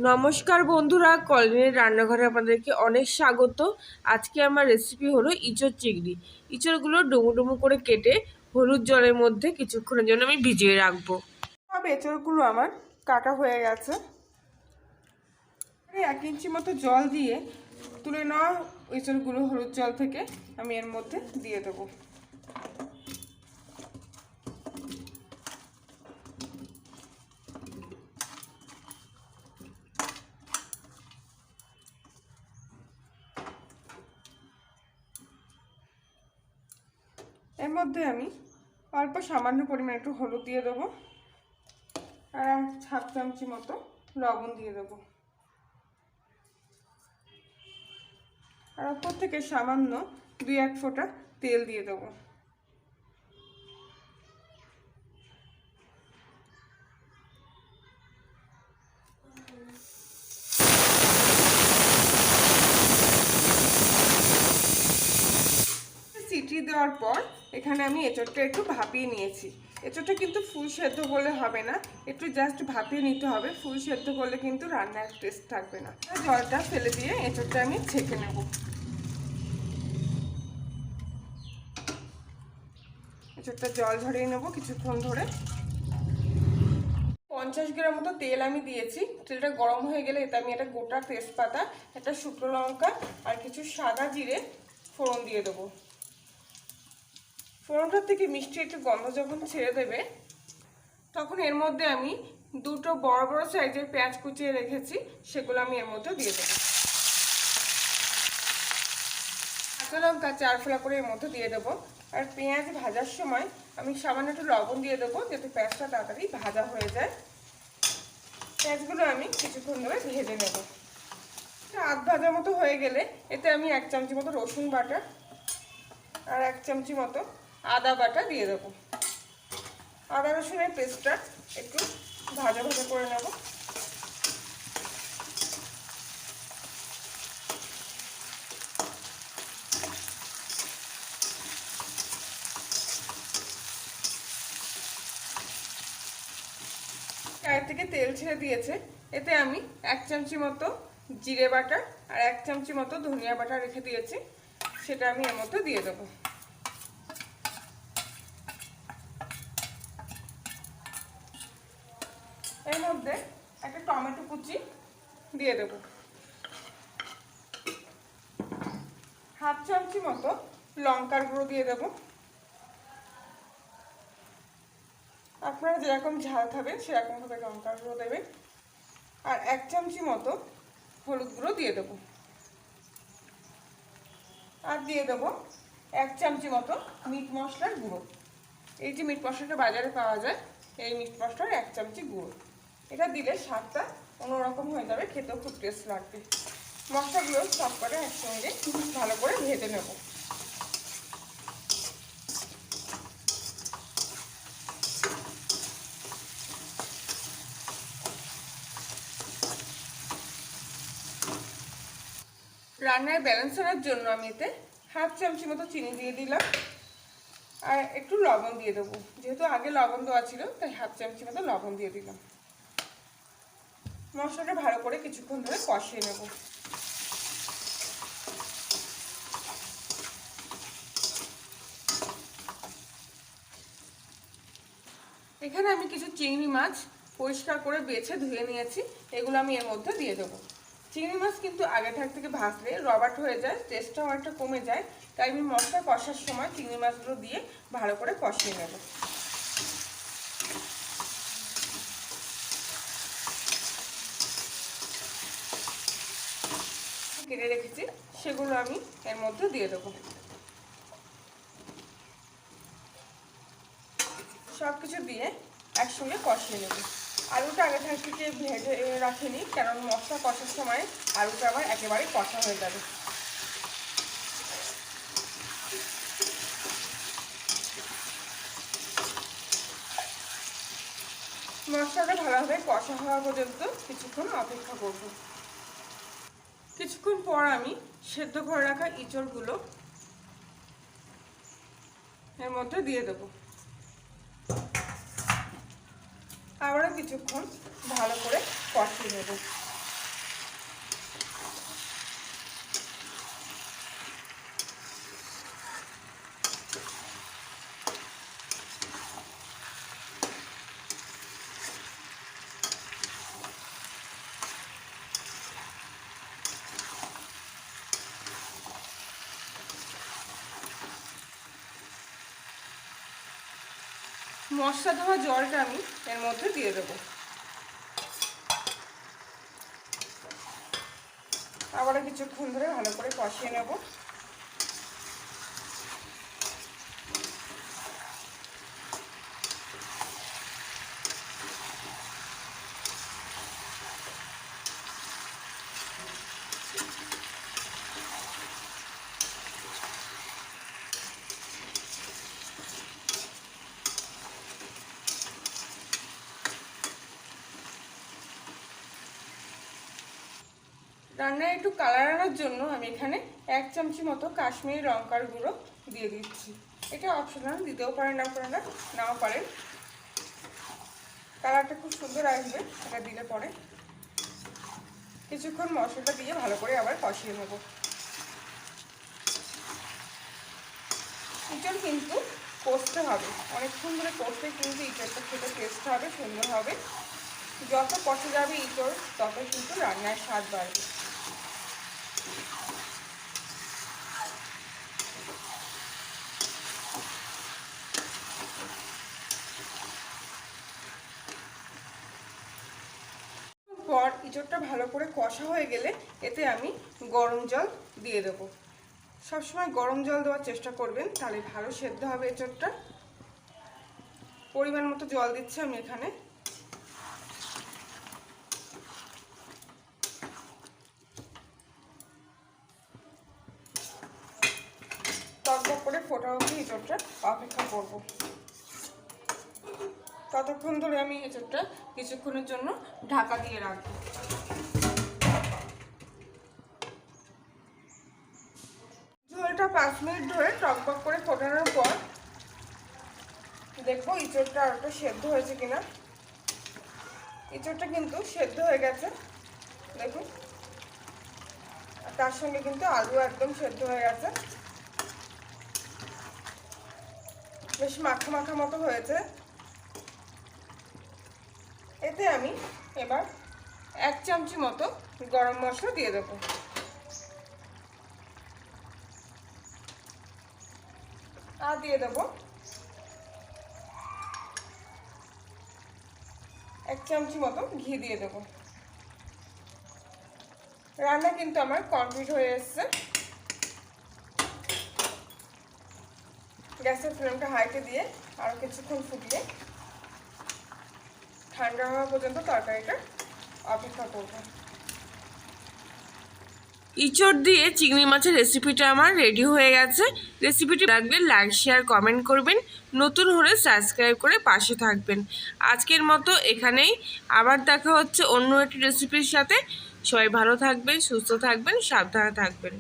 নমস্কার বন্ধুরা, কলিনের রান্নাঘরে আপনাদেরকে অনেক স্বাগত। আজকে আমার রেসিপি হলো ইঁচড় চিংড়ি। ইঁচড়গুলো ডুমু ডুমু করে কেটে হলুদ জলের মধ্যে কিছুক্ষণের জন্য আমি ভিজিয়ে রাখবো। সব এঁচড়গুলো আমার কাটা হয়ে গেছে। 1 ইঞ্চি মতো জল দিয়ে তুলে নেওয়া এঁচড়গুলো হলুদ জল থেকে আমি এর মধ্যে দিয়ে দেবো। এর মধ্যে আমি অল্প সামান্য পরিমাণ একটু হলুদ দিয়ে দেবো আর 1/2 চামচি মতো লবণ দিয়ে দেবো আর ওপর থেকে সামান্য 2-1 ফোঁটা তেল দিয়ে দেবো। সিটি দেওয়ার পর এখানে আমি এঁচড়টা একটু ভাপিয়ে নিয়েছি। এঁচড়টা কিন্তু ফুল সেদ্ধ করলে হবে না, একটু জাস্ট ভাপিয়ে নিতে হবে। ফুল সেদ্ধ করলে কিন্তু রান্নার টেস্ট থাকবে না। জলটা ফেলে দিয়ে এঁচড়টা আমি ছেঁকে নেব। এঁচড়টা জল ঝরিয়ে নেব কিছুক্ষণ ধরে। 50 গ্রাম মতো তেল আমি দিয়েছি। তেলটা গরম হয়ে গেলে এতে আমি একটা গোটা তেজপাতা, একটা শুকনো লঙ্কা আর কিছু সাদা জিরে ফোড়ন দিয়ে দেবো। ফোড়নটার থেকে মিষ্টি একটু গন্ধ যখন ছেড়ে দেবে তখন এর মধ্যে আমি 2টো বড় বড় সাইজের পেঁয়াজ কুচিয়ে রেখেছি, সেগুলো আমি এর মধ্যে দিয়ে দেবো। কাঁচা লঙ্কা 4 ফোঁটা করে এর মধ্যে দিয়ে দেবো। আর পেঁয়াজ ভাজার সময় আমি সামান্য একটু লবণ দিয়ে দেবো যাতে পেঁয়াজটা তাড়াতাড়ি ভাজা হয়ে যায়। পেঁয়াজগুলো আমি কিছুক্ষণ ধরে ভেজে নেব। আধ ভাজা মতো হয়ে গেলে এতে আমি 1 চামচি মতো রসুন বাটা আর 1 চামচি মতো আদা বাটা দিয়ে দেবো। আদা রসুনের পেস্টটা একটু ভাজা ভাজা করে নেব। কড়াই থেকে তেল ছেড়ে দিয়েছে, এতে আমি 1 চামচি মতো জিরে বাটা আর 1 চামচি মতো ধনিয়া বাটা রেখে দিয়েছি, সেটা আমি এর মধ্যে দিয়ে দেবো। এর মধ্যে একটা টমেটো কুচি দিয়ে দেবো। 1/2 চামচি মতো লঙ্কার গুঁড়ো দিয়ে দেবো। আপনারা যেরকম ঝাল খাবেন সেরকমভাবে লঙ্কার গুঁড়ো দেবেন। আর 1 চামচি মতো হলুদ গুঁড়ো দিয়ে দেবো। আর দিয়ে দেবো 1 চামচি মতো মিট মশলার গুঁড়ো। এই যে মিট মশলাটা বাজারে পাওয়া যায়, এই মিট মশলার 1 চামচি গুঁড়ো। এটা দিলে স্বাদটা অন্যরকম হয়ে যাবে, খেতেও খুব টেস্ট লাগবে। মশলাগুলো সব কটা একসঙ্গে ভালো করে ভেজে নেব। রান্নায় ব্যালেন্স করার জন্য আমি এতে 1/2 চামচি মতো চিনি দিয়ে দিলাম আর একটু লবণ দিয়ে দেবো। যেহেতু আগে লবণ দেওয়া ছিল তাই 1/2 চামচি মতো লবণ দিয়ে দিলাম। মশলাটা ভালো করে কিছুক্ষণ ধরে কষিয়ে নেব। এখানে আমি কিছু চিংড়ি মাছ পরিষ্কার করে বেছে ধুয়ে নিয়েছি, এগুলো আমি এর মধ্যে দিয়ে দেবো। চিংড়ি মাছ কিন্তু আগে থেকে ভাজলে রবাট হয়ে যায়, টেস্টটাও অনেকটা কমে যায়, তাই আমি মশলা কষার সময় চিংড়ি মাছগুলো দিয়ে ভালো করে কষিয়ে নেব। কেটে রেখেছি সেগুলো আমি এর মধ্যে দিয়ে দেবো। সব কিছু দিয়ে একসঙ্গে কষিয়ে নেব। আলুটা আগে থেকে ভেজে রাখিনি, কারণ মশলা কষার সময় আলুটা আবার একেবারে কষা হয়ে যাবে। মশলাটা ভালোভাবে কষা হওয়া পর্যন্ত কিছুক্ষণ অপেক্ষা করব। কিছুক্ষণ পর আমি সেদ্ধ করে রাখা ইঁচড়গুলো এর মধ্যে দিয়ে দেবো। আবারও কিছুক্ষণ ভালো করে কষিয়ে নেব। মশলা ধোয়া জলটা আমি এর মধ্যে দিয়ে দেবো। আবারও কিছুক্ষণ ধরে ভালো করে কষিয়ে নেব। রান্নায় একটু কালার আনার জন্য আমি এখানে 1 চামচি মতো কাশ্মীরি লঙ্কার গুঁড়ো দিয়ে দিচ্ছি। এটা অপশনাল, দিতেও পারেন আপনারা, নাও পারেন। কালারটা খুব সুন্দর আসবে এটা দিলে পরে। কিছুক্ষণ মশলাটা দিয়ে ভালো করে আবার কষিয়ে নেব। ইঁচড় কিন্তু কষতে হবে, অনেকক্ষণ ধরে কষলে কিন্তু ইঁচড়টা খেতে টেস্ট হবে, সুন্দর হবে। যত কষে যাবে ইঁচড় তত কিন্তু রান্নার স্বাদ বাড়বে। পর ইঁচড়টা ভালো করে কষা হয়ে গেলে এতে আমি গরম জল দিয়ে দেবো। সবসময় গরম জল দেওয়ার চেষ্টা করবেন, তাহলে ভালো সেদ্ধ হবে এঁচড়টা। পরিমাণ মতো জল দিচ্ছি আমি এখানে। টকবক করে ফোটা অবধি এঁচড়টা অপেক্ষা করব। ততক্ষণ ধরে আমি এঁচড়টা কিছুক্ষণের জন্য ঢাকা দিয়ে রাখবো। ঝোলটা 5 মিনিট ধরে টকবক করে ফোটানোর পর দেখবো ইঁচড়টা আর একটু সেদ্ধ হয়েছে কিনা। ইঁচড়টা কিন্তু সেদ্ধ হয়ে গেছে দেখুন, আর তার সঙ্গে কিন্তু আলু একদম সেদ্ধ হয়ে গেছে, বেশ মাখা মাখা মতো হয়েছে। এতে আমি এবার 1 চামচি মতো গরম মশলা দিয়ে দেবো। আর দিয়ে দেবো 1 চামচি মতো ঘি দিয়ে দেবো। রান্না কিন্তু আমার কমপ্লিট হয়ে এসছে। গ্যাসের ফ্লেমটা হাইতে দিয়ে আর কিছুক্ষণ ফুটিয়ে ঠান্ডা হওয়া পর্যন্ত তরকারিটা অপেক্ষা করব। ইঁচড় দিয়ে চিংড়ি মাছের রেসিপিটা আমার রেডি হয়ে গেছে। রেসিপিটি লাগলে লাইক শেয়ার কমেন্ট করবেন, নতুন হলে সাবস্ক্রাইব করে পাশে থাকবেন। আজকের মতো এখানেই, আবার দেখা হচ্ছে অন্য একটি রেসিপির সাথে। সবাই ভালো থাকবেন, সুস্থ থাকবেন, সাবধানে থাকবেন।